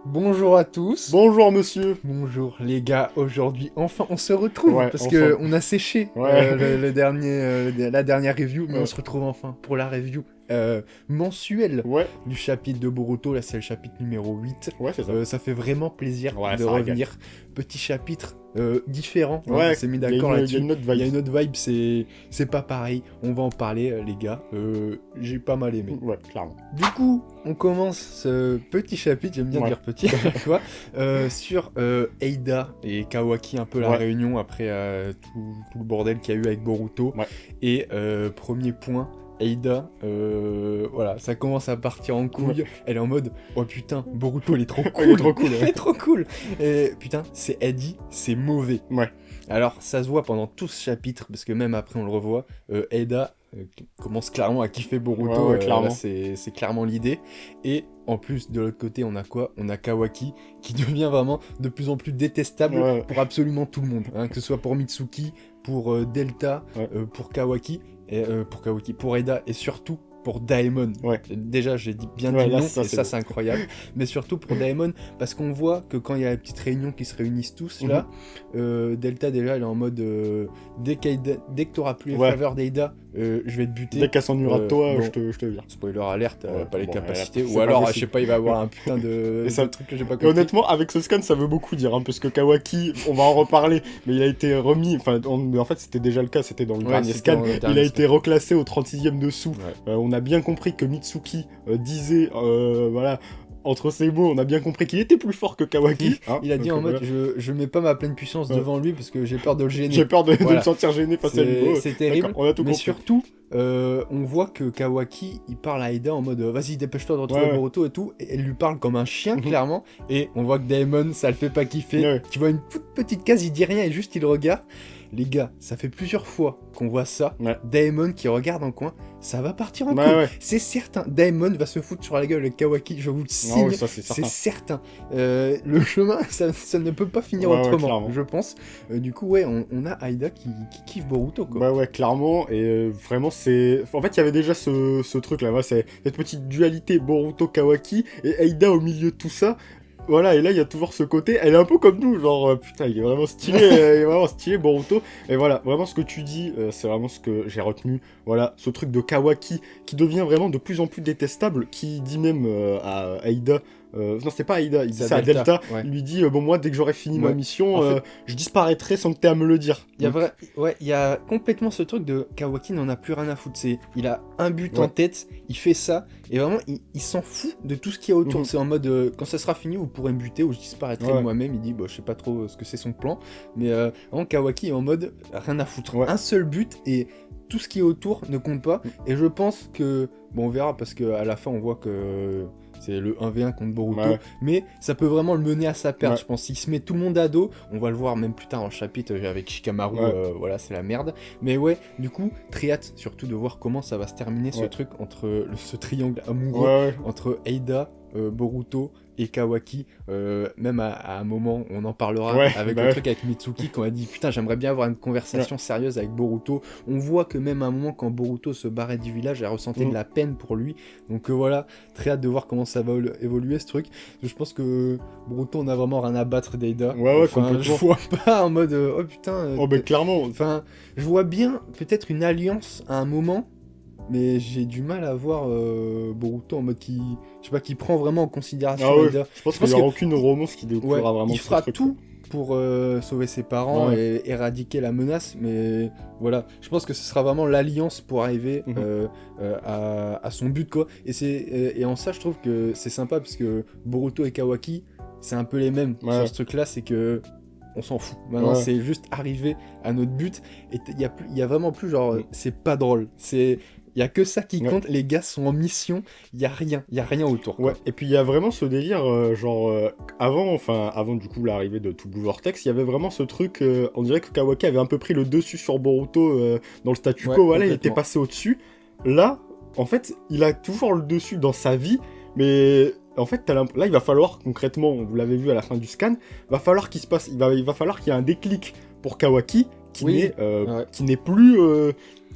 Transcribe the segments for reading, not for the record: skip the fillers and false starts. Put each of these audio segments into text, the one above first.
Bonjour à tous. Bonjour monsieur. Bonjour les gars. Aujourd'hui, enfin, on se retrouve Ouais, parce enfin. que on a séché Ouais. la dernière review, mais on Ouais. se retrouve enfin pour la review mensuelle Ouais, du chapitre de Boruto. Là, c'est le chapitre numéro 8. ouais, c'est ça. Ça fait vraiment plaisir Ouais, de ça régale. revenir. Petit chapitre différent. Hein, Ouais, on s'est mis il y a d'accord une- il y a là-dessus. une autre Il y a vibe. une autre vibe, c'est pas pareil. On va en parler, les gars. J'ai pas mal aimé. Ouais, clairement. Du coup, on commence ce petit chapitre, j'aime bien Ouais. dire petit, quoi, sur Eida et Kawaki, un peu la Ouais. réunion après tout le bordel qu'il y a eu avec Boruto. Ouais. Et premier point, Eida, voilà, ça commence à partir en couille. Elle est en mode, oh putain, Boruto il est trop cool. Il est trop cool, Il ouais. est trop cool. Et putain, c'est Eddie, c'est mauvais. Ouais. Alors, ça se voit pendant tout ce chapitre, parce que même après on le revoit, Eida commence clairement à kiffer Boruto, Ouais, clairement. là, c'est clairement l'idée. Et en plus, de l'autre côté, on a quoi? On a Kawaki, qui devient vraiment de plus en plus détestable Ouais. pour absolument tout le monde, hein, que ce soit pour Mitsuki, pour Delta, Ouais. pour Kawaki, pour Eida, et surtout pour Daemon. Ouais. Déjà, j'ai dit bien Ouais, dit là, non, ça, et c'est ça beau. c'est incroyable. Mais surtout pour Daemon, parce qu'on voit que quand il y a la petite réunion qui se réunissent tous là, Delta déjà elle est en mode dès que t'auras plus les Ouais. faveurs d'Eida, je vais te buter. Dès qu'elle s'ennuiera de toi, bon. je te vire. Spoiler alerte, Ouais, pas les bon, capacités. c'est Ou pas alors, je possible. sais pas, il va avoir un putain de, Et ça- de truc que j'ai pas Et compris. honnêtement, avec ce scan, ça veut beaucoup dire, hein, parce que Kawaki, on va en reparler, mais il a été remis, mais en fait c'était déjà le cas, c'était dans le Ouais, dernier c'était scan, dans le il dernier a scan. été reclassé au 36e dessous. Ouais. On a bien compris que Mitsuki disait, voilà, entre ses mots, on a bien compris qu'il était plus fort que Kawaki. hein. Il a dit Donc, en mode, voilà. je mets pas ma pleine puissance Ouais. devant lui parce que j'ai peur de le gêner. J'ai peur de Voilà. me sentir gêné face à lui. C'est terrible, D'accord, on a tout mais compris. surtout, on voit que Kawaki, il parle à Aida en mode vas-y dépêche-toi de retrouver Ouais. Boruto et tout, et elle lui parle comme un chien Mhm. clairement, et on voit que Daemon, ça le fait pas kiffer. Ouais. Tu vois une toute petite case, il dit rien et juste il regarde. Les gars, ça fait plusieurs fois qu'on voit ça. Ouais. Daemon qui regarde en coin, ça va partir en Ouais, couille. ouais. C'est certain. Daemon va se foutre sur la gueule avec Kawaki, je vous le Ah signe. ouais, ça c'est C'est certain. certain. Le chemin, ça ne peut pas finir Ouais, ouais, autrement, clairement. je pense. Du coup, ouais, on a Aida qui kiffe Boruto, quoi. Bah ouais, clairement, et vraiment c'est... En fait, il y avait déjà ce truc là, c'est cette petite dualité Boruto-Kawaki, et Aida au milieu de tout ça. Voilà, et là il y a toujours ce côté, elle est un peu comme nous, genre putain, il est vraiment stylé, il est vraiment stylé Boruto. Et voilà, vraiment ce que tu dis, c'est vraiment ce que j'ai retenu. Voilà, ce truc de Kawaki qui devient vraiment de plus en plus détestable, qui dit même à Aida, non c'est pas Aida, il dit C'est ça à Delta, ouais. il lui dit bon moi dès que j'aurai fini ma Ouais. mission, En fait- je disparaîtrai sans que t'aies à me le dire. Il y a Donc, il y a complètement ce truc de Kawaki n'en a plus rien à foutre. Il a un but Ouais. en tête, il fait ça, et vraiment, il s'en fout de tout ce qu'il y a autour. Mhm. C'est en mode, quand ça sera fini, vous pourrez me buter ou je disparaîtrai Ouais. moi-même. Il dit, bah, je sais pas trop ce que c'est son plan, mais vraiment, Kawaki est en mode, rien à foutre. Ouais. Un seul but, et tout ce qui est autour ne compte pas. Et je pense que, bon, on verra, parce qu'à la fin, on voit que c'est le 1v1 contre Boruto, Ouais. mais ça peut vraiment le mener à sa perte, Ouais. je pense. S'il se met tout le monde à dos, on va le voir même plus tard dans le chapitre avec Shikamaru, Ouais. voilà, c'est la merde. Mais ouais, du coup, très hâte surtout de voir comment ça va se terminer ce Ouais. truc entre ce triangle amoureux, ouais. entre Eida, Boruto et Kawaki. Même à un moment, on en parlera Ouais, avec bah le ouais. truc avec Mitsuki quand elle dit putain, j'aimerais bien avoir une conversation sérieuse avec Boruto. On voit que même à un moment, quand Boruto se barrait du village, elle ressentait de la peine pour lui. Donc voilà, très hâte de voir comment ça va évoluer ce truc. Je pense que Boruto, on a vraiment rien à battre d'Eida. Ouais, Enfin, complètement. je vois pas en mode oh putain. Oh bah clairement. Enfin, je vois bien peut-être une alliance à un moment, mais j'ai du mal à voir Boruto en mode qui, je sais pas, qui prend vraiment en considération Ah ouais, Aida. je pense Je qu'il n'y pense aura aucune romance qui découlera Ouais, vraiment il de ce fera truc, tout pour sauver ses parents Ouais. et éradiquer la menace, mais voilà, je pense que ce sera vraiment l'alliance pour arriver Mhm. à son but, quoi. Et en ça, je trouve que c'est sympa parce que Boruto et Kawaki, c'est un peu les mêmes Ouais. sur ce truc-là, c'est que on s'en fout. Maintenant, Ouais. c'est juste arriver à notre but, et il y a vraiment plus genre, c'est pas drôle, il y a que ça qui Ouais. compte, les gars sont en mission, il y a rien autour, quoi. Ouais, et puis il y a vraiment ce délire, avant du coup l'arrivée de Tout Blue Vortex, il y avait vraiment ce truc, on dirait que Kawaki avait un peu pris le dessus sur Boruto dans le statu quo, Ouais, voilà, il complètement. était passé au-dessus. Là, en fait, il a toujours le dessus dans sa vie, mais en fait, là, il va falloir concrètement, vous l'avez vu à la fin du scan, il va falloir qu'il y ait un déclic pour Kawaki qui Oui, n'est ouais. qui n'est plus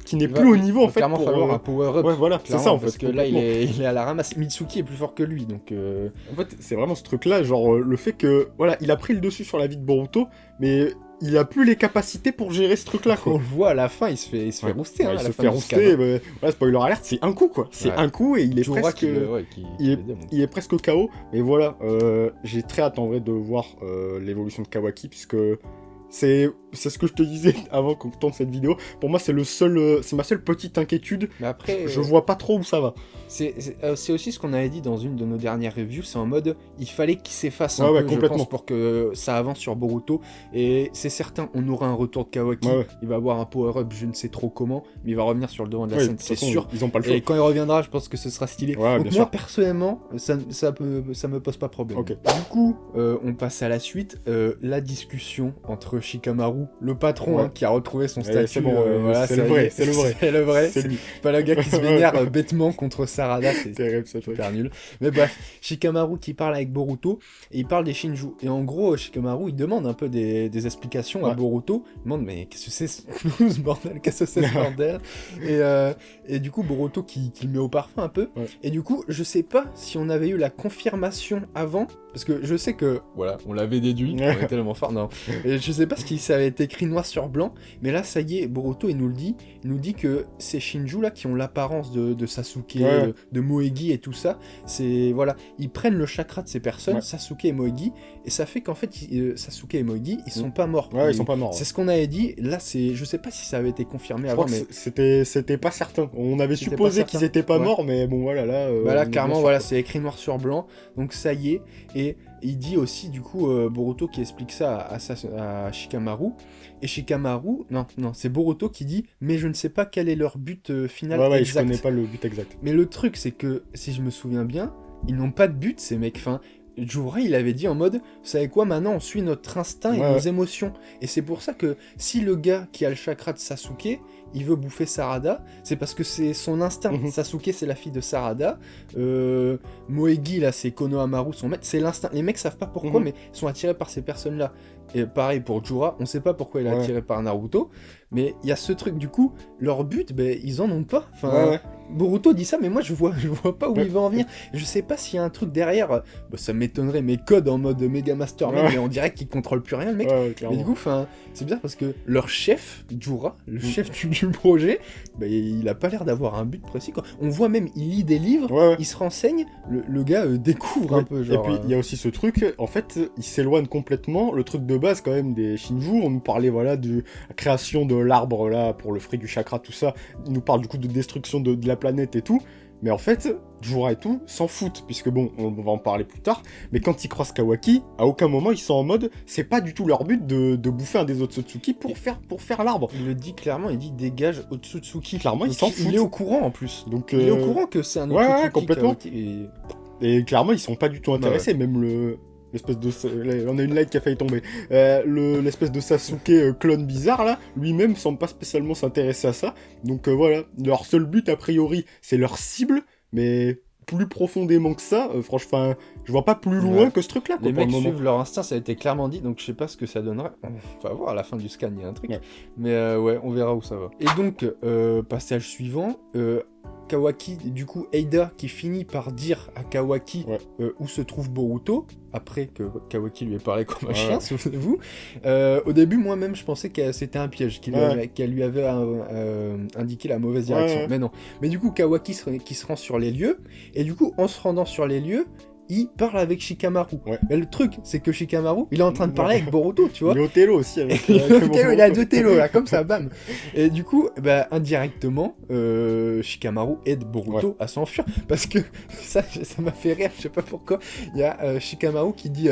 qui n'est plus au niveau en fait. Clairement, pour, falloir un power-up. Ouais, voilà, c'est ça en fait. Parce que là, il est à la ramasse. Mitsuki est plus fort que lui, donc. En fait, c'est vraiment ce truc-là, genre le fait que, voilà, il a pris le dessus sur la vie de Boruto, mais il a plus les capacités pour gérer ce truc-là, quoi. On le voit à la fin, il se fait rouster. Ouais, hein, il à se la fin fait du rouster, scan. voilà, spoiler alert, c'est un coup, quoi. C'est un coup et il est Jorah presque... il est presque KO, mais voilà, j'ai très hâte en vrai de voir l'évolution de Kawaki, puisque c'est ce que je te disais avant qu'on tourne cette vidéo. Pour moi, c'est ma seule petite inquiétude. Mais après, je vois pas trop où ça va. C'est aussi ce qu'on avait dit dans une de nos dernières reviews, c'est en mode, il fallait qu'il s'efface un Ouais, peu, complètement. je pense, pour que ça avance sur Boruto. Et c'est certain, on aura un retour de Kawaki. Ouais. Il va avoir un power-up, je ne sais trop comment, mais il va revenir sur le devant de la Ouais, scène, de toute c'est façon, sûr. ils ont pas le choix. Et quand il reviendra, je pense que ce sera stylé. Ouais, Donc bien moi, sûr. personnellement, ça me pose pas problème. Ok. Du coup, on passe à la suite. La discussion entre Shikamaru, le patron, Ouais. hein, qui a retrouvé son statut. c'est bon, voilà, c'est le vrai, c'est le vrai. C'est le vrai. C'est lui. Pas le gars qui se vénère bêtement contre Sarada. C'est Terrible, ce truc. super nul. Mais bref, Shikamaru qui parle avec Boruto, et il parle des Shinju. Et en gros, Shikamaru, il demande un peu des explications à Boruto. Il demande, mais qu'est-ce que c'est ce bordel? Qu'est-ce que c'est ce bordel? Et du coup, Boruto qui le met au parfum un peu. Ouais. Et du coup, je sais pas si on avait eu la confirmation avant, parce que je sais que, voilà, on l'avait déduit, on est tellement fort, non. Et je sais pas si ça avait été écrit noir sur blanc, mais là, ça y est, Boruto, il nous dit que ces Shinju là, qui ont l'apparence de Sasuke, de Moegi et tout ça, c'est, voilà, ils prennent le chakra de ces personnes, Sasuke et Moegi, et ça fait qu'en fait, Sasuke et Moegi, ils sont pas morts. Ouais, ils sont pas morts. C'est ce qu'on avait dit, là, je sais pas si ça avait été confirmé Je avant, crois mais... que c'était pas certain. On avait C'était supposé pas certain. qu'ils étaient pas morts, mais bon, voilà, là... Là, clairement, voilà, c'est écrit noir sur blanc, donc ça y est, et il dit aussi, du coup, Boruto qui explique ça à Shikamaru, et Shikamaru, non, c'est Boruto qui dit, mais je ne sais pas quel est leur but final exact. Je connais pas le but exact. Mais le truc, c'est que, si je me souviens bien, ils n'ont pas de but, ces mecs, enfin... Jorah, il avait dit en mode, vous savez quoi, maintenant on suit notre instinct et nos émotions. Et c'est pour ça que si le gars qui a le chakra de Sasuke, il veut bouffer Sarada, c'est parce que c'est son instinct. Sasuke, c'est la fille de Sarada. Moegi, là, c'est Konohamaru, son maître. C'est l'instinct. Les mecs savent pas pourquoi, mais ils sont attirés par ces personnes-là. Et pareil pour Jorah, on sait pas pourquoi il est attiré par Naruto, mais il y a ce truc, du coup, leur but, ils en ont pas. Enfin, Boruto dit ça, mais moi je vois pas où il va en venir. Je sais pas s'il y a un truc derrière, ça m'étonnerait, mais code en mode Mega Mastermind, mais on dirait qu'il contrôle plus rien, le mec. Mais du coup, c'est bizarre parce que leur chef, Jorah, le chef du projet, il a pas l'air d'avoir un but précis, quoi. On voit même, il lit des livres, il se renseigne, le gars découvre un peu, genre... Et puis, il y a aussi ce truc, en fait, il s'éloigne complètement, le truc de base, quand même, des Shinju, on nous parlait, voilà, de la création de l'arbre, là, pour le fruit du chakra, tout ça, il nous parle, du coup, de destruction de la planète et tout, mais en fait, Jorah et tout s'en foutent, puisque bon, on va en parler plus tard, mais quand ils croisent Kawaki, à aucun moment ils sont en mode, c'est pas du tout leur but de bouffer un des Otsutsuki pour faire l'arbre. Il le dit clairement, il dit dégage Otsutsuki. Clairement, ils s'en foutent. Il est au courant en plus. Donc, il est au courant que c'est un Otsutsuki. Ouais, complètement. Kawaki et clairement, ils sont pas du tout intéressés, même l'espèce de... On a une light qui a failli tomber. L'espèce de Sasuke clone bizarre, là, lui-même semble pas spécialement s'intéresser à ça. Donc voilà, leur seul but, a priori, c'est leur cible, mais plus profondément que ça, franchement, je vois pas plus loin que ce truc-là. Les mecs suivent leur instinct, ça a été clairement dit, donc je sais pas ce que ça donnerait. On va voir à la fin du scan, il y a un truc. Mais on verra où ça va. Et donc, passage suivant... Kawaki, du coup, Eida qui finit par dire à Kawaki où se trouve Boruto, après que Kawaki lui ait parlé comme un chien, souvenez-vous. Au début, moi-même, je pensais que c'était un piège, qu'elle lui avait indiqué la mauvaise direction. Mais non. Mais du coup, Kawaki qui se rend sur les lieux, et du coup, en se rendant sur les lieux, il parle avec Shikamaru. Mais le truc, c'est que Shikamaru, il est en train de parler avec Boruto, tu vois. Il est au télo aussi. Avec, il a 2 télos, là, comme ça, bam. Et du coup, indirectement, Shikamaru aide Boruto à s'enfuir. Parce que ça m'a fait rire, je sais pas pourquoi. Il y a Shikamaru qui dit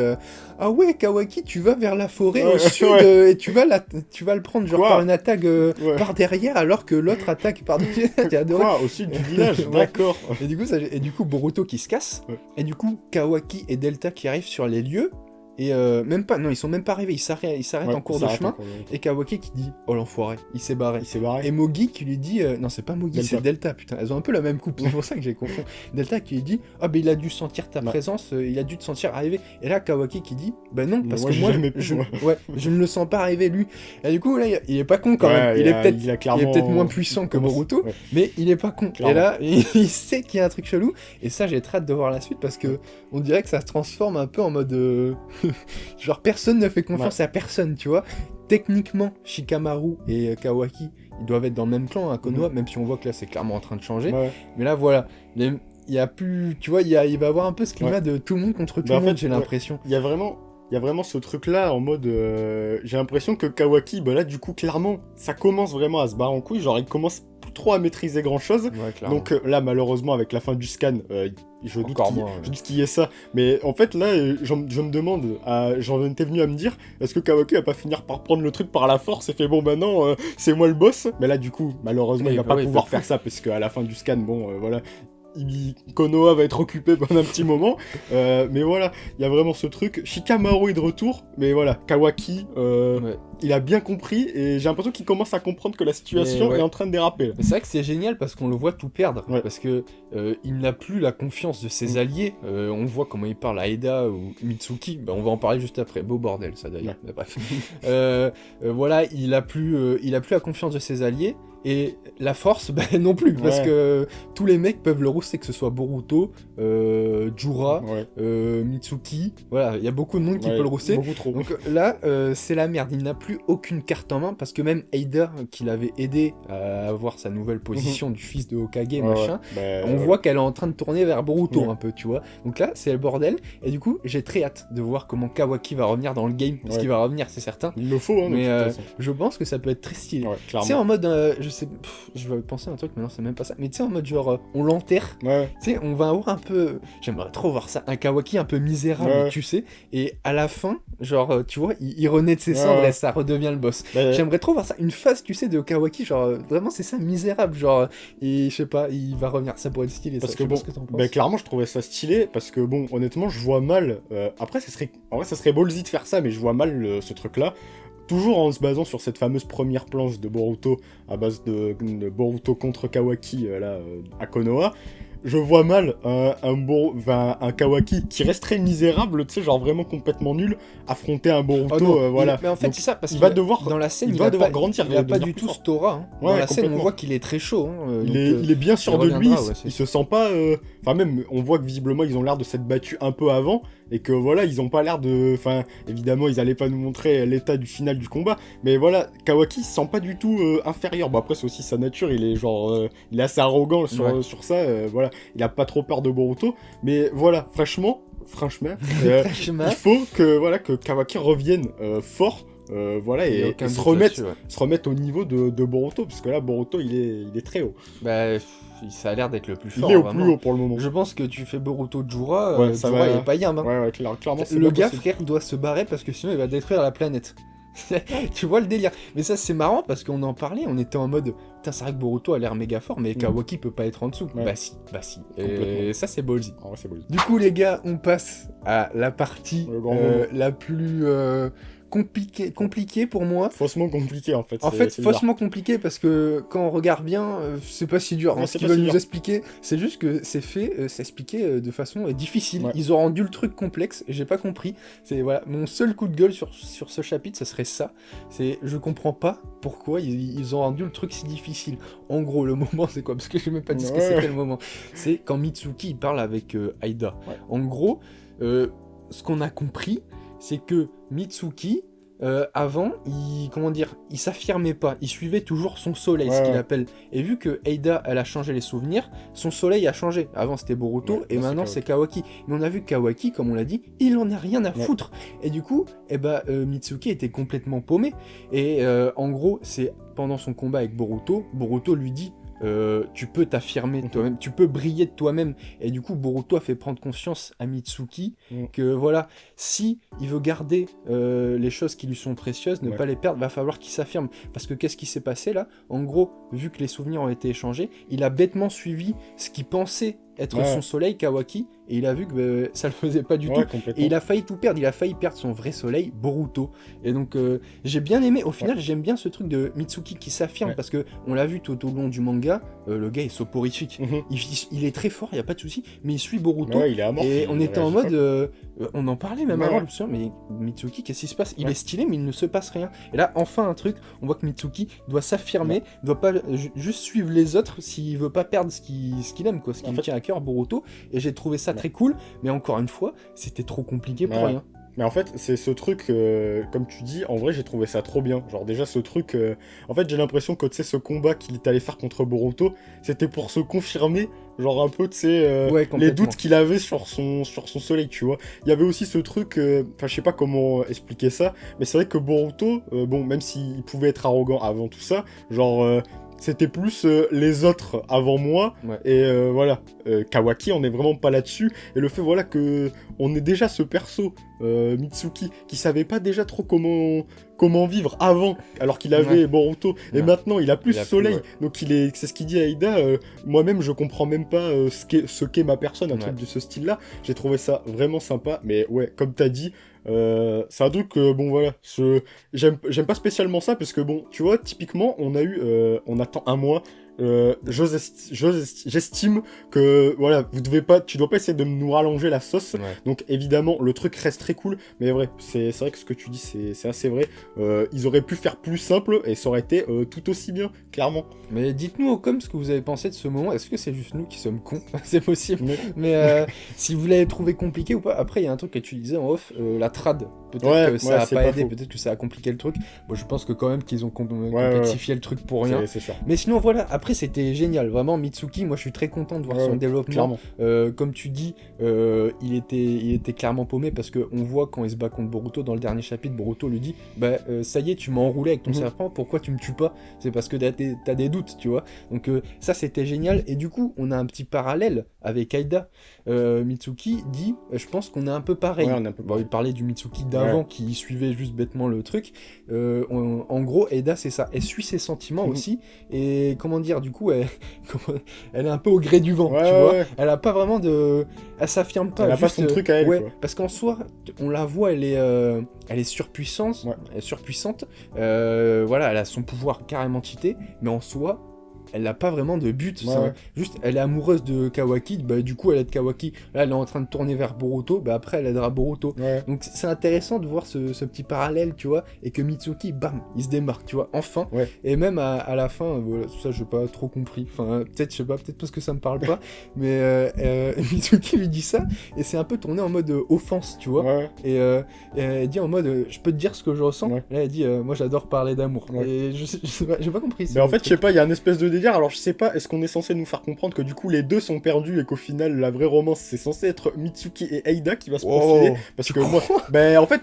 ah ouais, Kawaki, tu vas vers la forêt au sud et tu vas le prendre genre par une attaque par derrière, alors que l'autre attaque par derrière. J'ai adoré. Au sud du village, d'accord. Et du coup, Boruto qui se casse. Et du coup, Kawaki et Delta qui arrivent sur les lieux, et même pas, non, ils sont même pas arrivés, ils s'arrêtent en cours de chemin, et Kawaki qui dit « Oh l'enfoiré, il s'est barré ». Et Mogi qui lui dit non, c'est pas Mogi, c'est Delta, putain, elles ont un peu la même coupe, c'est pour ça que j'ai confondu. Delta qui lui dit « Ah, il a dû sentir ta présence, il a dû te sentir arriver ». Et là, Kawaki qui dit « Bah non, parce que moi, je ne le sens pas arriver, lui ». Et du coup, là, il est pas con quand même, il est peut-être moins puissant que Boruto, mais il est pas con. Clairement. Et là, il sait qu'il y a un truc chelou, et ça, j'ai très hâte de voir la suite, parce que on dirait que ça se transforme un peu en mode... genre, personne ne fait confiance à personne, tu vois. Techniquement, Shikamaru et Kawaki, ils doivent être dans le même clan, à Konoha, même si on voit que là, c'est clairement en train de changer. Mais là, voilà, il y a plus... Tu vois, il va y avoir un peu ce climat de tout le monde contre tout le monde, j'ai l'impression. Il y a vraiment ce truc-là, en mode... j'ai l'impression que Kawaki, bah là, du coup, clairement, ça commence vraiment à se barrer en couille. Genre, il commence plus trop à maîtriser grand-chose. Donc là, malheureusement, avec la fin du scan... je doute qu'il y ait ça, mais en fait là je me demande, j'en étais venu à me dire, est-ce que Kawaki va pas finir par prendre le truc par la force et fait bon maintenant c'est moi le boss, mais là du coup malheureusement il va pas pouvoir faire ça parce qu'à la fin du scan voilà, Konoha va être occupé pendant un petit moment, mais voilà, il y a vraiment ce truc. Shikamaru est de retour, mais voilà, Kawaki, il a bien compris, et j'ai l'impression qu'il commence à comprendre que la situation est en train de déraper. C'est vrai que c'est génial parce qu'on le voit tout perdre, parce que il n'a plus la confiance de ses alliés. On voit comment il parle à Aida ou Mitsuki, on va en parler juste après, beau bordel ça d'ailleurs, mais bref. Voilà, il a plus la confiance de ses alliés. Et la force, non plus, parce que tous les mecs peuvent le rouster, que ce soit Boruto, Jura, Mitsuki, voilà, il y a beaucoup de monde qui peut le rouster. Donc là, c'est la merde, il n'a plus aucune carte en main, parce que même Aida, qui l'avait aidé à avoir sa nouvelle position du fils de Hokage, machin, on voit qu'elle est en train de tourner vers Boruto un peu, tu vois. Donc là, c'est le bordel, et du coup, j'ai très hâte de voir comment Kawaki va revenir dans le game, parce qu'il va revenir, c'est certain. Il le faut, mais je pense que ça peut être très stylé. C'est en mode... je vais penser à un truc, mais non, c'est même pas ça. Mais tu sais, en mode genre, on l'enterre. Tu sais, on va avoir un peu. J'aimerais trop voir ça. Un Kawaki un peu misérable, tu sais. Et à la fin, genre, tu vois, il renaît de ses cendres et ça redevient le boss. J'aimerais trop voir ça. Une phase, tu sais, de Kawaki, genre, vraiment, c'est ça, misérable. Genre, et je sais pas, il va revenir. Ça pourrait être stylé. Parce que bon, clairement, je trouvais ça stylé. Parce que bon, honnêtement, je vois mal. Après, en vrai, ça serait ballsy de faire ça, mais je vois mal ce truc-là. Toujours en se basant sur cette fameuse première planche de Boruto, à base de Boruto contre Kawaki, à Konoha, je vois mal un Kawaki qui resterait misérable, tu sais, genre vraiment complètement nul, affronter un Boruto, voilà. Mais en fait, c'est ça, parce qu'il va devoir, dans la scène, il va devoir grandir. Il a pas du tout ce Torah. Hein. Dans la scène, on voit qu'il est très chaud. Hein, il est bien sûr de lui, il se sent pas... Enfin, même, on voit que visiblement, ils ont l'air de s'être battus un peu avant, et que voilà, ils ont pas l'air de... Enfin, évidemment, ils allaient pas nous montrer l'état du final du combat, mais voilà, Kawaki se sent pas du tout inférieur. Bon, après, c'est aussi sa nature, il est genre... il est assez arrogant sur ça, voilà. Il a pas trop peur de Boruto, mais voilà, franchement, il faut que Kawaki revienne fort, voilà, et se remettre au niveau de Boruto, parce que là, Boruto, il est très haut. Ça a l'air d'être le plus fort. Il est au plus haut pour le moment. Je pense que tu fais Boruto Jura, Jura il est pas yam. Hein. Clairement, le gars, frère, doit se barrer parce que sinon il va détruire la planète. Tu vois le délire. Mais ça, c'est marrant parce qu'on en parlait, on était en mode putain, c'est vrai que Boruto a l'air méga fort, mais Kawaki peut pas être en dessous. Bah si. Et ça, c'est ballsy. Du coup, les gars, on passe à la partie la plus compliqué pour moi. Faussement compliqué en fait. Faussement compliqué parce que quand on regarde bien, c'est pas si dur. Ce qu'ils veulent nous expliquer, c'est juste que c'est expliqué de façon difficile. Ils ont rendu le truc complexe, et j'ai pas compris. C'est voilà, mon seul coup de gueule sur ce chapitre, ce serait ça. C'est je comprends pas pourquoi ils ont rendu le truc si difficile. En gros, le moment c'est quoi? Parce que j'ai même pas dit ce que c'était le moment. C'est quand Mitsuki il parle avec Aida. En gros, ce qu'on a compris, c'est que Mitsuki, avant, il s'affirmait pas, il suivait toujours son soleil, ce qu'il appelle. Et vu que Aida, elle a changé les souvenirs, son soleil a changé. Avant, c'était Boruto, et maintenant, c'est Kawaki. Mais on a vu que Kawaki, comme on l'a dit, il en a rien à foutre. Et du coup, Mitsuki était complètement paumé. Et en gros, c'est pendant son combat avec Boruto, Boruto lui dit tu peux t'affirmer toi-même, tu peux briller de toi-même. Et du coup, Boruto a fait prendre conscience à Mitsuki que voilà, si il veut garder les choses qui lui sont précieuses, ne pas les perdre, va falloir qu'il s'affirme. Parce que qu'est-ce qui s'est passé là? En gros, vu que les souvenirs ont été échangés, il a bêtement suivi ce qu'il pensait être son soleil, Kawaki, et il a vu que ça le faisait pas du tout. Et il a failli tout perdre, il a failli perdre son vrai soleil, Boruto. Et donc j'ai bien aimé, au final j'aime bien ce truc de Mitsuki qui s'affirme, parce que on l'a vu tout au long du manga, le gars est soporifique. Il est très fort, il y a pas de souci, mais il suit Boruto. Il est amorphe, et on était en mode, on en parlait même avant, mais Mitsuki, qu'est-ce qui se passe? Il est stylé, mais il ne se passe rien. Et là, enfin un truc, on voit que Mitsuki doit s'affirmer, doit pas juste suivre les autres s'il veut pas perdre ce qu'il aime, quoi, ce qui lui tient à cœur, Boruto. Et j'ai trouvé ça très cool, mais encore une fois, c'était trop compliqué pour rien. Mais en fait, c'est ce truc, comme tu dis, en vrai, j'ai trouvé ça trop bien. Genre, déjà, ce truc... En fait, j'ai l'impression que, tu sais, ce combat qu'il est allé faire contre Boruto, c'était pour se confirmer, genre, un peu, tu sais, les doutes qu'il avait sur son soleil, tu vois. Il y avait aussi ce truc... Enfin, je sais pas comment expliquer ça, mais c'est vrai que Boruto, bon, même s'il pouvait être arrogant avant tout ça, genre... c'était plus les autres avant moi, et voilà, Kawaki, on est vraiment pas là-dessus, et le fait, voilà, que on ait déjà ce perso, Mitsuki, qui savait pas déjà trop comment vivre avant, alors qu'il avait Boruto, et maintenant, il a plus soleil, donc c'est ce qu'il dit à Aida, moi-même, je comprends même pas ce qu'est ma personne, un truc de ce style-là, j'ai trouvé ça vraiment sympa, mais ouais, comme t'as dit, c'est un truc bon voilà, j'aime pas spécialement ça parce que bon, tu vois, typiquement on attend un mois, j'estime que voilà, tu dois pas essayer de nous rallonger la sauce, donc évidemment le truc reste très cool, mais vrai, c'est vrai que ce que tu dis c'est assez vrai, ils auraient pu faire plus simple et ça aurait été tout aussi bien, clairement. Mais dites-nous au com ce que vous avez pensé de ce moment, est-ce que c'est juste nous qui sommes cons? C'est possible, mais si vous l'avez trouvé compliqué ou pas. Après il y a un truc que tu disais en off, la trad, peut-être que ça a pas aidé, peut-être que ça a compliqué le truc. Bon, je pense que quand même qu'ils ont complexifié le truc pour rien, c'est ça. Mais sinon voilà, après c'était génial, vraiment Mitsuki, moi je suis très content de voir son développement, comme tu dis, il était clairement paumé, parce qu'on voit quand il se bat contre Boruto, dans le dernier chapitre, Boruto lui dit, ça y est, tu m'as enroulé avec ton serpent, pourquoi tu me tues pas? C'est parce que t'as des doutes, tu vois. Donc ça c'était génial, et du coup on a un petit parallèle avec Aida. Mitsuki dit, je pense qu'on est un peu pareil. Il parlait du Mitsuki d'avant qui suivait juste bêtement le truc. En gros, Aida c'est ça, elle suit ses sentiments aussi, et comment dire, du coup elle est un peu au gré du vent, tu vois. Elle a pas vraiment elle s'affirme pas. Elle a pas son truc à elle, quoi. Parce qu'en soi, on la voit, elle est surpuissante, voilà, elle a son pouvoir carrément cheaté, mais en soi, elle n'a pas vraiment de but, juste elle est amoureuse de Kawaki, du coup elle aide Kawaki, là elle est en train de tourner vers Boruto, après elle aidera Boruto, donc c'est intéressant de voir ce petit parallèle, tu vois, et que Mitsuki, bam, il se démarque, tu vois, enfin, et même à la fin, voilà, tout ça j'ai pas trop compris, enfin peut-être, je sais pas, peut-être parce que ça me parle pas, mais Mitsuki lui dit ça, et c'est un peu tourné en mode offense, tu vois, et elle dit en mode, je peux te dire ce que je ressens, là elle dit, moi j'adore parler d'amour, et je sais pas, j'ai pas compris. Mais en fait, je sais pas, il y a un espèce de délire, alors je sais pas, est-ce qu'on est censé nous faire comprendre que du coup les deux sont perdus et qu'au final la vraie romance c'est censé être Mitsuki et Aida qui va se profiler, parce que moi,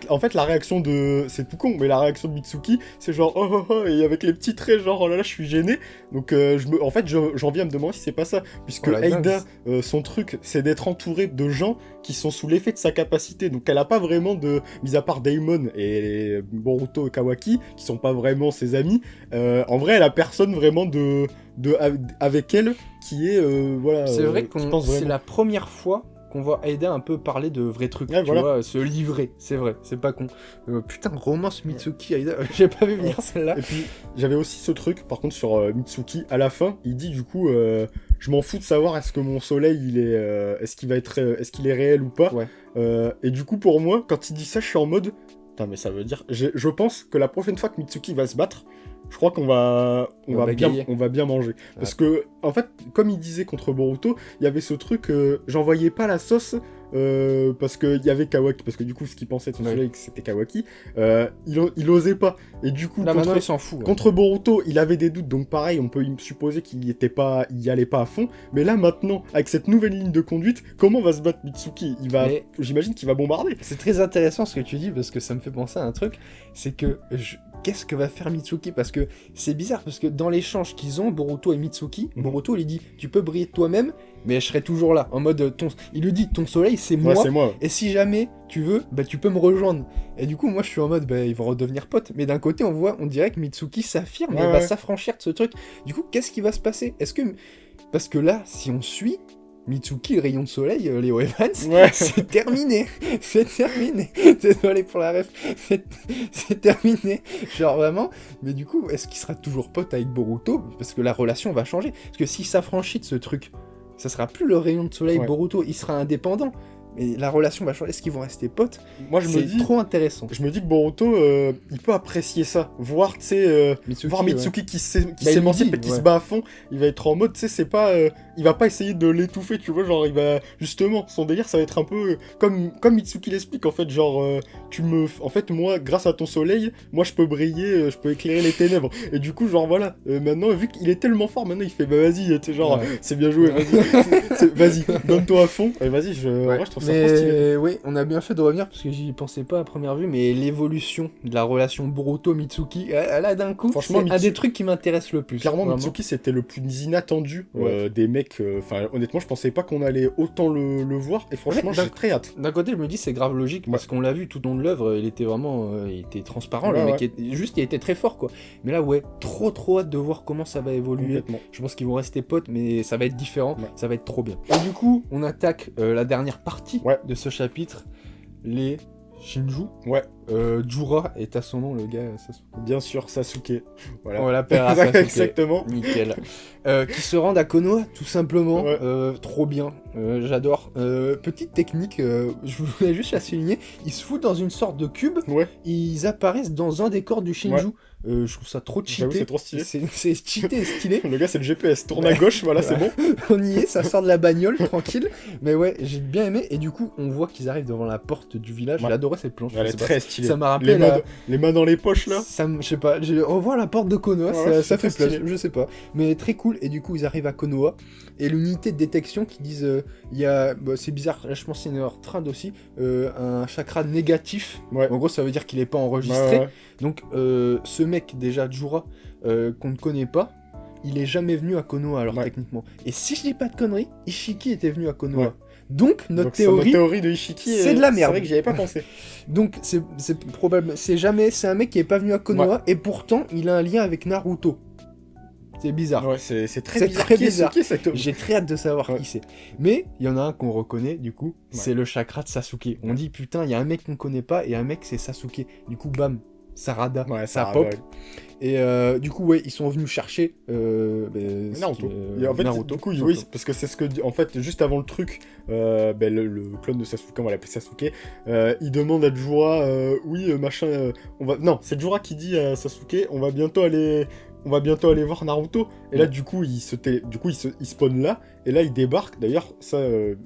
en fait la réaction de, c'est tout con, mais la réaction de Mitsuki c'est genre oh, et avec les petits traits genre oh là là je suis gêné, donc en fait j'en viens à me demander si c'est pas ça, puisque Aida, son truc c'est d'être entouré de gens qui sont sous l'effet de sa capacité, donc elle a pas vraiment mis à part Daimon et Boruto et Kawaki qui sont pas vraiment ses amis, en vrai elle a personne vraiment avec elle qui est voilà. C'est vrai que c'est la première fois qu'on voit Aida un peu parler de vrais trucs, tu vois, se livrer, c'est vrai, c'est pas con. Putain, romance Mitsuki, Aida, j'ai pas vu venir celle-là. Et puis, j'avais aussi ce truc, par contre, sur Mitsuki, à la fin, il dit du coup, je m'en fous de savoir est-ce que mon soleil, est-ce qu'il est réel ou pas. Et du coup, pour moi, quand il dit ça, je suis en mode, putain, mais ça veut dire, je pense que la prochaine fois que Mitsuki va se battre, je crois qu'on va bien manger. Parce que, en fait, comme il disait contre Boruto, il y avait ce truc, j'en voyais pas la sauce, parce qu'il y avait Kawaki, parce que du coup, ce qu'il pensait de son soleil, c'était Kawaki, il osait pas. Et du coup, maintenant, il s'en fout. Contre Boruto, il avait des doutes, donc pareil, on peut supposer qu'il y allait pas à fond. Mais là, maintenant, avec cette nouvelle ligne de conduite, comment va se battre Mitsuki? J'imagine qu'il va bombarder. C'est très intéressant ce que tu dis, parce que ça me fait penser à un truc, c'est que qu'est-ce que va faire Mitsuki? Parce que c'est bizarre, parce que dans l'échange qu'ils ont, Boruto et Mitsuki, Boruto lui dit, tu peux briller de toi-même, mais je serai toujours là, en mode, il lui dit, ton soleil c'est moi, et si jamais tu veux, tu peux me rejoindre. Et du coup, moi je suis en mode, ils vont redevenir potes, mais d'un côté on dirait que Mitsuki s'affirme, elle va s'affranchir de ce truc. Du coup, qu'est-ce qui va se passer? Parce que là, si on suit, Mitsuki, le rayon de soleil, Léo Evans, Ouais. c'est terminé. C'est terminé. Désolé pour la ref. C'est terminé. Genre vraiment. Mais du coup, est-ce qu'il sera toujours pote avec Boruto? Parce que la relation va changer. Parce que s'il s'affranchit de ce truc, ça sera plus le rayon de soleil Ouais. Boruto. Il sera indépendant. Mais la relation va changer. Est-ce qu'ils vont rester potes? Moi, je me C'est dis... trop intéressant. Je me dis que Boruto, il peut apprécier ça. Voir, tu sais, voir Mitsuki qui Bah, il s'émancipe lui dit, et qui ouais. se bat à fond, il va être en mode, tu sais, c'est pas... il va pas essayer de l'étouffer, tu vois, genre, il va... Justement, son délire, ça va être un peu... comme Mitsuki l'explique, en fait, genre, En fait, moi, grâce à ton soleil, moi, je peux briller, je peux éclairer les ténèbres. Et du coup, genre, voilà, maintenant, vu qu'il est tellement fort, maintenant, il fait, bah, vas-y, tu sais, genre, Ouais. c'est bien joué, vas-y, vas-y, donne-toi à fond. Et vas-y, en vrai, je trouve ça trop stylé. Mais oui, on a bien fait de revenir parce que j'y pensais pas à première vue, mais l'évolution de la relation Boruto-Mitsuki, là d'un coup, Franchement, c'est un des trucs qui m'intéresse le plus. Clairement, vraiment. Mitsuki, c'était le plus inattendu Ouais. des mecs. Enfin, honnêtement, je pensais pas qu'on allait autant le voir. Et franchement, Ouais, j'ai très hâte. D'un côté, je me dis c'est grave logique parce qu'on l'a vu tout au long de l'œuvre, il était vraiment, il était transparent, le Ouais, mec, juste il était très fort quoi. Mais là, ouais, trop hâte de voir comment ça va évoluer. Complètement. Je pense qu'ils vont rester potes, mais ça va être différent, Ouais. ça va être trop bien. Et du coup, on attaque la dernière partie Ouais. de ce chapitre, les Shinju. Ouais, Jura est à son nom, le gars, ça se... bien sûr, Sasuke. Voilà. On l'appelle à Sasuke. Exactement. Nickel. Qui se rendent à Konoha, tout simplement. Ouais. Trop bien. J'adore. Petite technique, je voulais juste la souligner. Ils se foutent dans une sorte de cube. Ouais, Ils apparaissent dans un des corps du Shinju. Ouais. Je trouve ça trop j'avoue, cheaté. c'est trop stylé. C'est cheaté et stylé. Le gars, c'est le GPS. Tourne à gauche, voilà, c'est bon. On y est, ça sort de la bagnole, tranquille. Mais ouais, j'ai bien aimé. Et du coup, on voit qu'ils arrivent devant la porte du village. Ouais. J'ai adoré cette planche. Elle je est sais pas. très stylée. Ça m'a rappelé Les mains dans les poches, là. je sais pas, on voit la porte de Konoha, Ouais, ça c'est fait très plaisir, je sais pas. Mais très cool, et du coup ils arrivent à Konoha, et l'unité de détection qui disent, il y a, c'est bizarre, là je pense que c'est une erreur trad aussi, un chakra négatif, Ouais. en gros ça veut dire qu'il est pas enregistré, Ouais. donc ce mec déjà, Jura, qu'on ne connaît pas, il est jamais venu à Konoha alors Ouais. techniquement. Et si je dis pas de conneries, Ishiki était venu à Konoha. Ouais. Donc notre Donc, notre théorie, théorie de Ishiki, c'est de la merde. C'est vrai que j'y avais pas pensé. donc c'est probable, c'est un mec qui est pas venu à Konoha et pourtant il a un lien avec Naruto. C'est bizarre. Ouais, c'est très C'est bizarre. très Qui est bizarre. Sasuke, cet homme J'ai très hâte de savoir Ouais. qui c'est. Mais il y en a un qu'on reconnaît du coup, Ouais. c'est le chakra de Sasuke. On dit putain, il y a un mec qu'on connaît pas et un mec c'est Sasuke. Du coup bam, Sarada, Ouais, ça ça pop. ouais. Et du coup ouais, ils sont venus chercher Naruto. Et en fait, Naruto. du coup, oui, parce que c'est ce que en fait, juste avant le truc, le clone de Sasuke, on va l'appeler Sasuke, il demande à Jura, oui, machin, on va, non, c'est Jura qui dit à Sasuke, on va bientôt aller voir Naruto. Et là, du coup, il spawn là, et là, il débarque. D'ailleurs, ça,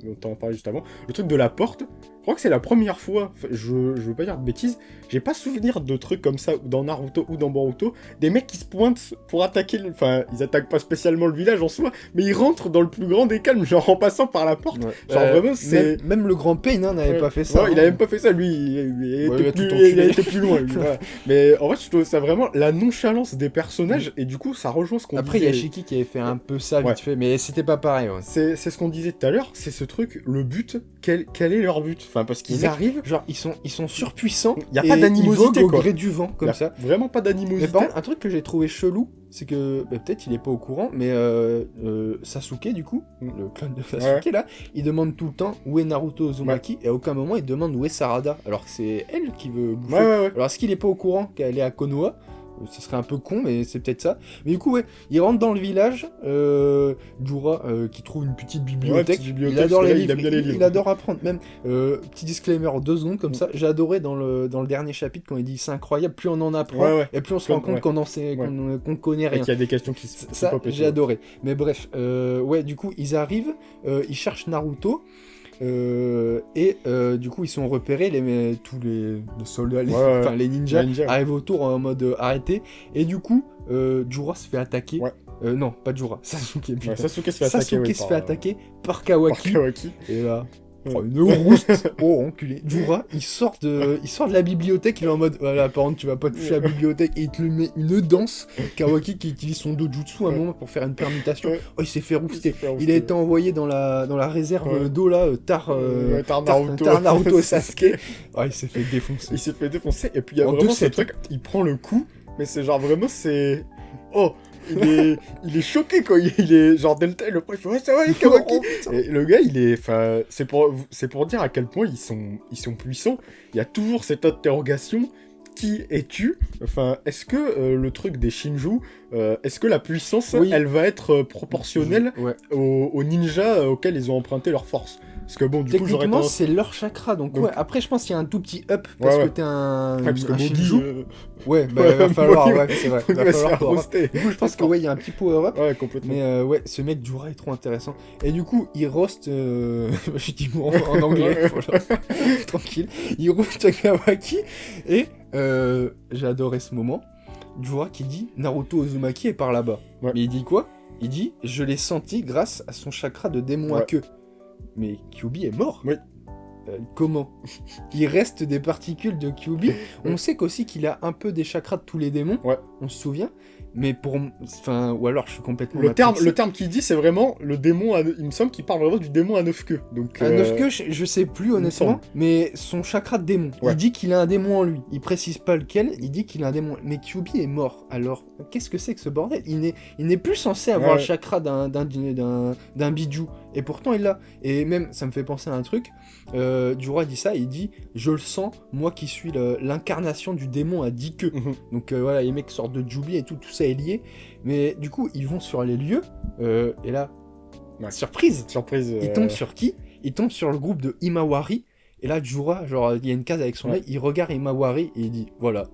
on t'en parlait juste avant. Le truc de la porte, je crois que c'est la première fois, enfin, je veux pas dire de bêtises, j'ai pas souvenir de trucs comme ça dans Naruto ou dans Boruto, des mecs qui se pointent pour attaquer, enfin, ils attaquent pas spécialement le village en soi, mais ils rentrent dans le plus grand des calmes, genre en passant par la porte. Ouais. Genre vraiment, c'est... même le grand Pain hein, n'avait pas fait ça. Ouais, il a même pas fait ça, lui, il Ouais, il a tout il a enculé. été plus loin. Lui, voilà. Mais en vrai, je trouve ça vraiment la nonchalance des personnages, et du coup, ça rejoint ce qu'on Après, il y a disait. Shiki qui avait fait un peu ça vite Ouais. fait, mais c'était pas pareil. Ouais. C'est ce qu'on disait tout à l'heure, c'est ce truc, le but, quel est leur but? Enfin, parce Les qu'ils mecs, arrivent, Genre, ils sont surpuissants. Y a pas et d'animosité, ils voguent au quoi. gré du vent, comme y a ça. vraiment pas Mais d'animosité. par contre, un truc que j'ai trouvé chelou, c'est que peut-être il est pas au courant, mais Sasuke du coup, le clone de Sasuke là, il demande tout le temps où est Naruto Uzumaki et à aucun moment il demande où est Sarada, alors que c'est elle qui veut bouffer. Ouais. Alors est-ce qu'il est pas au courant qu'elle est à Konoha? Ce serait un peu con, mais c'est peut-être ça. Mais du coup, ouais, il rentre dans le village. Jura qui trouve une petite bibliothèque. petite bibliothèque, Il adore parce que les là, il livres. aime bien les livres. Il adore apprendre. Même petit disclaimer en 2 secondes comme ça. J'ai adoré dans le dernier chapitre quand il dit c'est incroyable. Plus on en apprend, Ouais. et plus on se rend compte Ouais. qu'on connaît Et rien. qu'il y a des questions qui se Ça, pop et j'ai tout. adoré. Mais bref, ouais, du coup, ils arrivent, ils cherchent Naruto, et du coup, ils sont repérés, tous les soldats, Ouais. enfin les ninjas, Les ninjas. arrivent autour en mode arrêté, et du coup, Jura se fait attaquer. Ouais. Non, pas Jura, Sasuke, putain. Ouais, Sasuke se fait attaquer. Sasuke ouais, se par- fait attaquer par par Kawaki, Kawaki. et là... Ouais. Oh, une rouste. Oh, enculé. Jura, il sort de la bibliothèque, il est en mode, voilà, par contre, tu vas pas toucher la bibliothèque, et il te lui met une danse. Kawaki qui utilise son dojutsu à un Ouais. moment pour faire une permutation. Ouais. Oh, il s'est fait rouster. Il s'est fait Il a rouster. été envoyé dans la réserve Ouais. d'eau là, Tar Naruto et Sasuke. Oh, il s'est fait défoncer. Il s'est fait défoncer, et puis il y a En vraiment deux ce sets. truc, il prend le coup, mais c'est genre vraiment, c'est... Oh, il est choqué quand il est genre Delta, et le premier il fait ouais, ça va les Kawaki. Et le gars, il est, enfin, c'est pour dire à quel point ils sont puissants. Il y a toujours cette interrogation. Qui es-tu? Enfin, est-ce que le truc des Shinju, est-ce que la puissance, elle va être proportionnelle aux ninjas auxquels ils ont emprunté leur force? Parce que bon, du coup, j'aurais tendance... c'est leur chakra, donc ouais. Après, je pense qu'il y a un tout petit up parce que t'es un Shinju. Ouais, bah il va falloir, ouais, c'est vrai. Il va falloir roaster. Du coup, je pense que ouais, il y a un petit power up. Ouais, complètement. Mais ouais, ce mec Jura est trop intéressant. Et du coup, il roast, je dis en anglais, voilà. Tranquille. Il roast Kawaki et j'ai adoré ce moment. Jura qui dit Naruto Uzumaki est par là-bas. Ouais. Mais il dit quoi? Il dit je l'ai senti grâce à son chakra de démon à queue. Mais Kyuubi est mort. Oui. Comment? Il reste des particules de Kyuubi. On sait qu'aussi qu'il a un peu des chakras de tous les démons. Ouais. On se souvient. Mais pour... Enfin, ou alors je suis complètement... Le terme qu'il dit, c'est vraiment le démon... Il me semble qu'il parle vraiment du démon à 9 queues. Donc, à 9 queues, je sais plus honnêtement. Mais son chakra de démon. Ouais. Il dit qu'il a un démon en lui. Il précise pas lequel. Il dit qu'il a un démon. Mais Kyuubi est mort. Alors, qu'est-ce que c'est que ce bordel? Il n'est plus censé avoir le chakra d'un bijou. Et pourtant, il l'a. Et même, ça me fait penser à un truc. Jura dit ça. Il dit je le sens, moi qui suis l'incarnation du démon à 10 queues. Donc voilà, les mecs sortent de Jubi et tout ça est lié. Mais du coup, ils vont sur les lieux. Et là, surprise. Ils tombent sur qui? Ils tombent sur le groupe de Himawari. Et là, Jura, genre, il y a une case avec son œil. Il regarde Himawari et il dit voilà.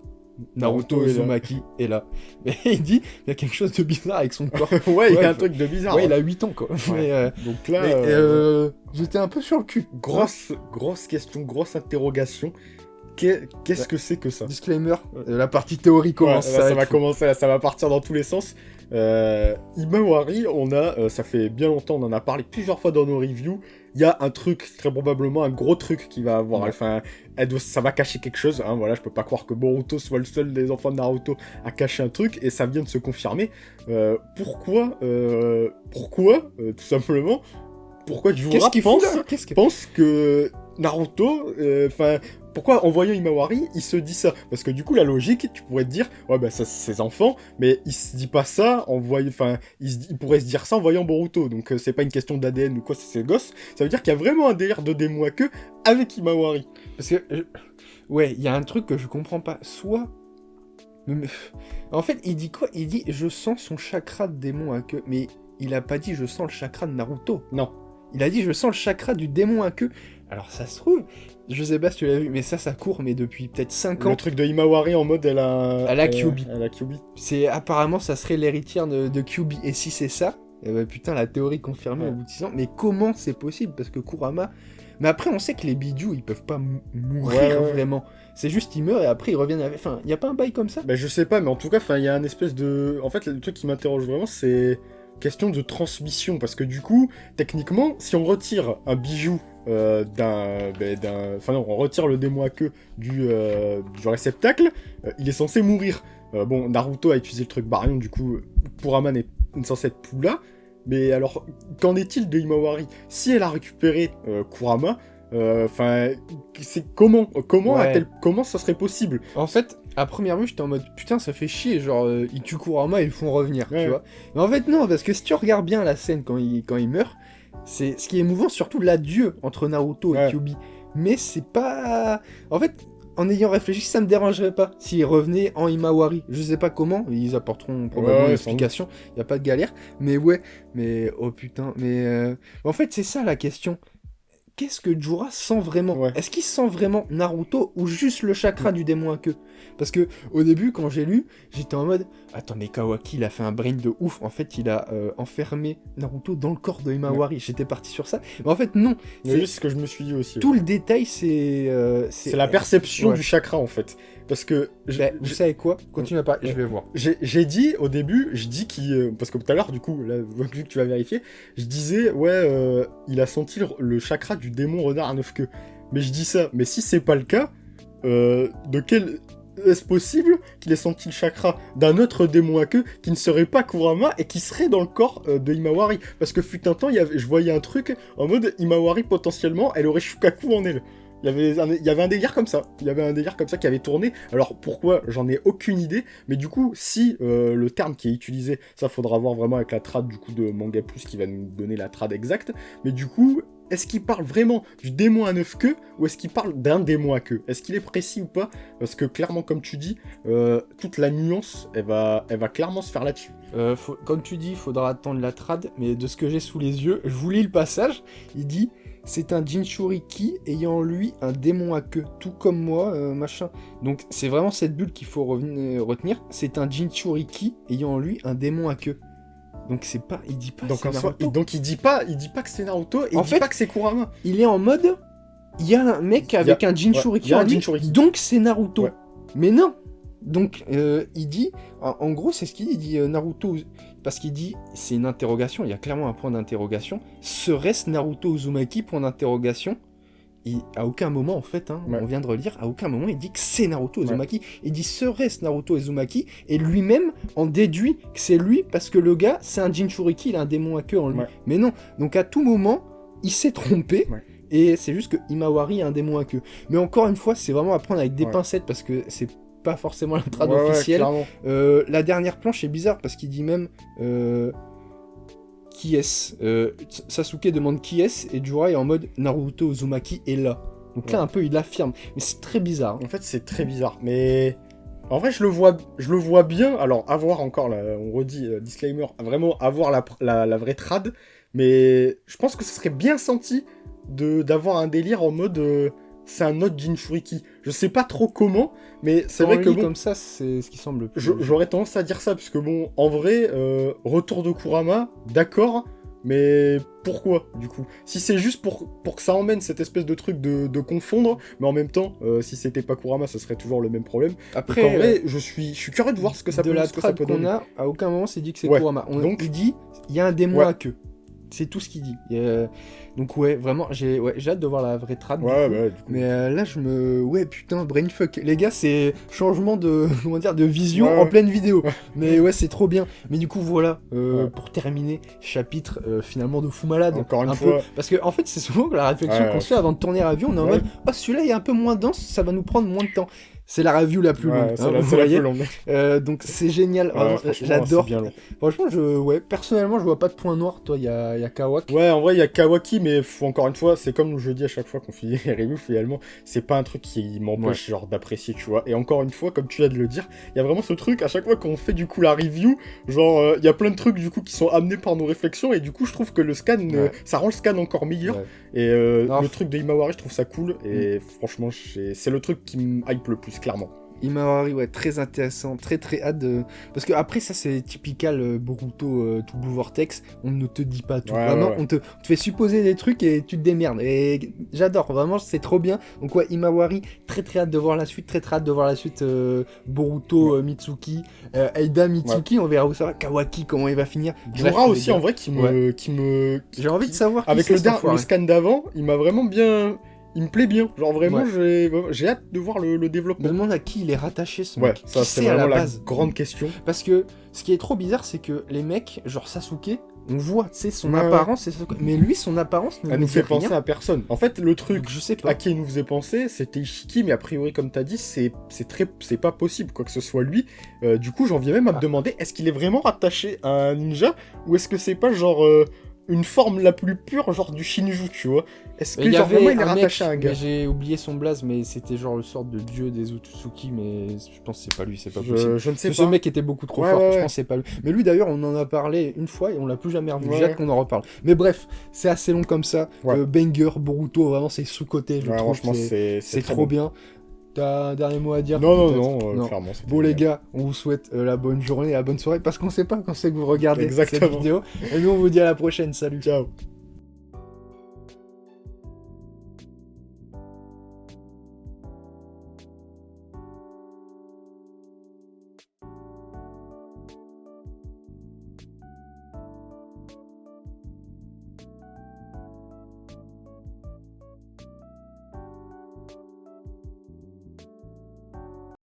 Naruto Uzumaki est là. Mais il dit, il y a quelque chose de bizarre avec son corps. Il y a un truc de bizarre. Ouais, il a 8 ans, quoi. Mais, donc là, j'étais un peu sur le cul. Grosse question, grosse interrogation. Qu'est-ce que c'est que ça? Disclaimer, la partie théorie commence. Ça va commencer, là, ça va partir dans tous les sens. Himawari, ça fait bien longtemps, on en a parlé plusieurs fois dans nos reviews. Il y a un truc, très probablement un gros truc qui va avoir. Enfin, ça va cacher quelque chose. Hein, voilà, je peux pas croire que Boruto soit le seul des enfants de Naruto à cacher un truc, et ça vient de se confirmer. Pourquoi, tout simplement, pourquoi Jura pense que Naruto, pourquoi en voyant Himawari, il se dit ça? Parce que du coup, la logique, tu pourrais te dire, ouais, bah ça c'est ses enfants, mais il se dit pas ça en voyant, il pourrait se dire ça en voyant Boruto, donc c'est pas une question d'ADN ou quoi, c'est ses gosses. Ça veut dire qu'il y a vraiment un délire de démon à queue avec Himawari. Parce que, ouais, il y a un truc que je comprends pas. Soit... En fait, il dit quoi? Il dit, je sens son chakra de démon à queue, mais il a pas dit, je sens le chakra de Naruto. Non. Il a dit, je sens le chakra du démon à queue. Alors ça se trouve, je sais pas si tu l'as vu, mais ça court, mais depuis peut-être 5 ans. Le truc de Himawari en mode, elle a Kyuubi. Elle a Kyuubi. Apparemment, ça serait l'héritière de Kyuubi. Et si c'est ça, putain, la théorie confirmée au bout de 6 ans. Mais comment c'est possible? Parce que Kurama... Mais après, on sait que les bidous, ils peuvent pas mourir vraiment. C'est juste, ils meurent et après, ils reviennent avec... Enfin, y a pas un bail comme ça? Bah je sais pas, mais en tout cas, il y a un espèce de... En fait, le truc qui m'interroge vraiment, c'est... question de transmission, parce que du coup, techniquement, si on retire un bijou on retire le démon à queue du réceptacle, il est censé mourir. Bon, Naruto a utilisé le truc Baryon, du coup, Kurama n'est censé être plus là, mais alors, qu'en est-il de Himawari? Si elle a récupéré Kurama, c'est comment ça serait possible? En fait, à première vue, j'étais en mode putain, ça fait chier, genre ils tuent Kurama et ils font revenir, tu vois. Mais en fait, non, parce que si tu regardes bien la scène quand il meurt, c'est ce qui est émouvant, surtout l'adieu entre Naruto et Kyuubi. Mais c'est pas. En fait, en ayant réfléchi, ça me dérangerait pas s'ils revenaient en Himawari. Je sais pas comment, ils apporteront probablement une explication, y a pas de galère. Mais oh putain, en fait, c'est ça la question. Qu'est-ce que Jura sent vraiment? Est-ce qu'il sent vraiment Naruto ou juste le chakra du démon à queue? Parce que au début, quand j'ai lu, j'étais en mode attends, mais Kawaki, il a fait un brain de ouf. En fait, il a enfermé Naruto dans le corps de Himawari. J'étais parti sur ça. Mais en fait, non. C'est ce que je me suis dit aussi. Tout le détail, c'est la perception du chakra, en fait. Parce que... vous savez quoi? Continue à parler, je vais voir. J'ai dit, au début, parce que tout à l'heure, du coup, là, vu que tu vas vérifier, je disais, il a senti le chakra du démon renard à 9 queues. Mais je dis ça, mais si c'est pas le cas, est-ce possible qu'il ait senti le chakra d'un autre démon à queue qui ne serait pas Kurama et qui serait dans le corps de Himawari? Parce que fut un temps, je voyais un truc en mode Himawari, potentiellement, elle aurait Shukaku en elle. Il y avait un délire comme ça. Il y avait un délire comme ça qui avait tourné. Alors pourquoi? J'en ai aucune idée. Mais du coup, si le terme qui est utilisé, ça faudra voir vraiment avec la trad du coup de Manga Plus qui va nous donner la trad exacte. Mais du coup, est-ce qu'il parle vraiment du démon à 9 queues ou est-ce qu'il parle d'un démon à queue? Est-ce qu'il est précis ou pas? Parce que clairement, comme tu dis, toute la nuance, elle va clairement se faire là-dessus. Comme tu dis, il faudra attendre la trad, mais de ce que j'ai sous les yeux, je vous lis le passage, il dit « C'est un Jinchuriki ayant en lui un démon à queue, tout comme moi, machin. » Donc c'est vraiment cette bulle qu'il faut retenir, c'est un Jinchuriki ayant en lui un démon à queue. Donc c'est pas, il dit pas donc, c'est Naruto. Donc il dit pas que c'est Naruto, et il dit pas que c'est Kurama. Il est en mode, il y a un mec avec un Jinchuriki en lui, donc c'est Naruto. Ouais. Mais non. Donc il dit, en gros c'est ce qu'il dit, il dit Naruto, parce qu'il dit, c'est une interrogation, il y a clairement un point d'interrogation, serait-ce Naruto Uzumaki, point d'interrogation? Et à aucun moment, en fait, hein, on vient de relire, à aucun moment il dit que c'est Naruto Uzumaki. Ouais. Il dit serait-ce Naruto Uzumaki, et lui-même en déduit que c'est lui, parce que le gars, c'est un Jinchuriki, il a un démon à queue en lui. Ouais. Mais non, donc à tout moment, il s'est trompé, et c'est juste que Himawari a un démon à queue. Mais encore une fois, c'est vraiment à prendre avec des pincettes, parce que c'est pas forcément la trad officielle. La dernière planche est bizarre, parce qu'il dit même... qui est-ce Sasuke demande qui est-ce, et Jiraiya est en mode Naruto Uzumaki est là. Donc là, un peu, il l'affirme. Mais c'est très bizarre. En fait, c'est très bizarre. Mais en vrai, je le vois bien. Alors, avoir encore, on redit, disclaimer, vraiment avoir la vraie trad. Mais je pense que ce serait bien senti d'avoir un délire en mode... c'est un autre Jinchuriki. Je sais pas trop comment, mais c'est vrai que bon, comme ça, c'est ce qui semble plus... J'aurais tendance à dire ça, parce que bon, en vrai, retour de Kurama, d'accord, mais pourquoi, du coup? Si c'est juste pour que ça emmène cette espèce de truc de confondre, mais en même temps, si c'était pas Kurama, ça serait toujours le même problème. Après, donc, en vrai, je suis curieux de voir ce que ça peut donner. De la trad qu'on a, à aucun moment c'est dit que c'est Kurama. Donc, il dit, il y a un démon à queue. C'est tout ce qu'il dit. Donc ouais, vraiment, j'ai hâte de voir la vraie trad. Du coup. Mais là, ouais, putain, brainfuck. Les gars, c'est changement de, comment dire, de vision en pleine vidéo. Mais ouais, c'est trop bien. Mais du coup, voilà, pour terminer, chapitre finalement de fou malade. Encore une fois. Parce que en fait, c'est souvent la réflexion qu'on se fait avant de tourner la review. On est en mode, oh, celui-là est un peu moins dense, ça va nous prendre moins de temps. C'est la review la plus longue. C'est la plus longue. Donc c'est génial. J'adore. Franchement, personnellement, je vois pas de point noir. Toi, il y a Kawaki. Ouais, en vrai, il y a Kawaki, mais encore une fois, c'est comme je dis à chaque fois qu'on fait les reviews, finalement, c'est pas un truc qui m'empêche genre d'apprécier, tu vois. Et encore une fois, comme tu viens de le dire, il y a vraiment ce truc, à chaque fois qu'on fait du coup la review, genre, il y a plein de trucs du coup qui sont amenés par nos réflexions, et du coup, je trouve que le scan, ça rend le scan encore meilleur. Ouais. Et le truc de Himawari, je trouve ça cool, et franchement, c'est le truc qui me hype le plus, clairement. Himawari, ouais, très intéressant, très hâte de... Parce que après ça c'est typical Boruto, tout Blue Vortex, on ne te dit pas tout, vraiment, on te fait supposer des trucs et tu te démerdes, et j'adore, vraiment, c'est trop bien. Donc ouais, Himawari, très hâte de voir la suite, très hâte de voir la suite Boruto, Mitsuki, Aida Mitsuki, on verra où ça va, Kawaki, comment il va finir. Jura aussi, en vrai, qui J'ai envie de savoir qui avec le scan d'avant, il m'a vraiment bien... Il me plaît bien, genre vraiment, j'ai hâte de voir le développement. Je me demande à qui il est rattaché ce mec. Ça c'est vraiment la grande question. Parce que ce qui est trop bizarre, c'est que les mecs, genre Sasuke, on voit, tu sais, son apparence, mais lui, son apparence elle nous fait penser à personne. En fait, le truc je sais pas à qui il nous faisait penser, c'était Ishiki, mais a priori, comme t'as dit, c'est pas possible, quoi que ce soit lui. Du coup, j'en viens même à me demander, est-ce qu'il est vraiment rattaché à un ninja, ou est-ce que c'est pas genre... une forme la plus pure, genre du Shinju, tu vois. Est-ce que genre vraiment il est rattaché à un gars? J'ai oublié son blaze, mais c'était genre le sort de dieu des Otsutsuki, mais je pense que c'est pas lui, c'est pas possible. Je ne sais pas. Ce mec était beaucoup trop fort, je pense que c'est pas lui. Mais lui d'ailleurs, on en a parlé une fois et on l'a plus jamais revu. J'ai hâte qu'on en reparle. Mais bref, c'est assez long comme ça. Banger, Boruto, vraiment c'est sous-côté, je trouve. Franchement, c'est trop bien. T'as un dernier mot à dire? Non, clairement. Bon les gars, on vous souhaite la bonne journée et la bonne soirée, parce qu'on sait pas quand c'est que vous regardez cette vidéo. Et nous on vous dit à la prochaine, salut. Ciao.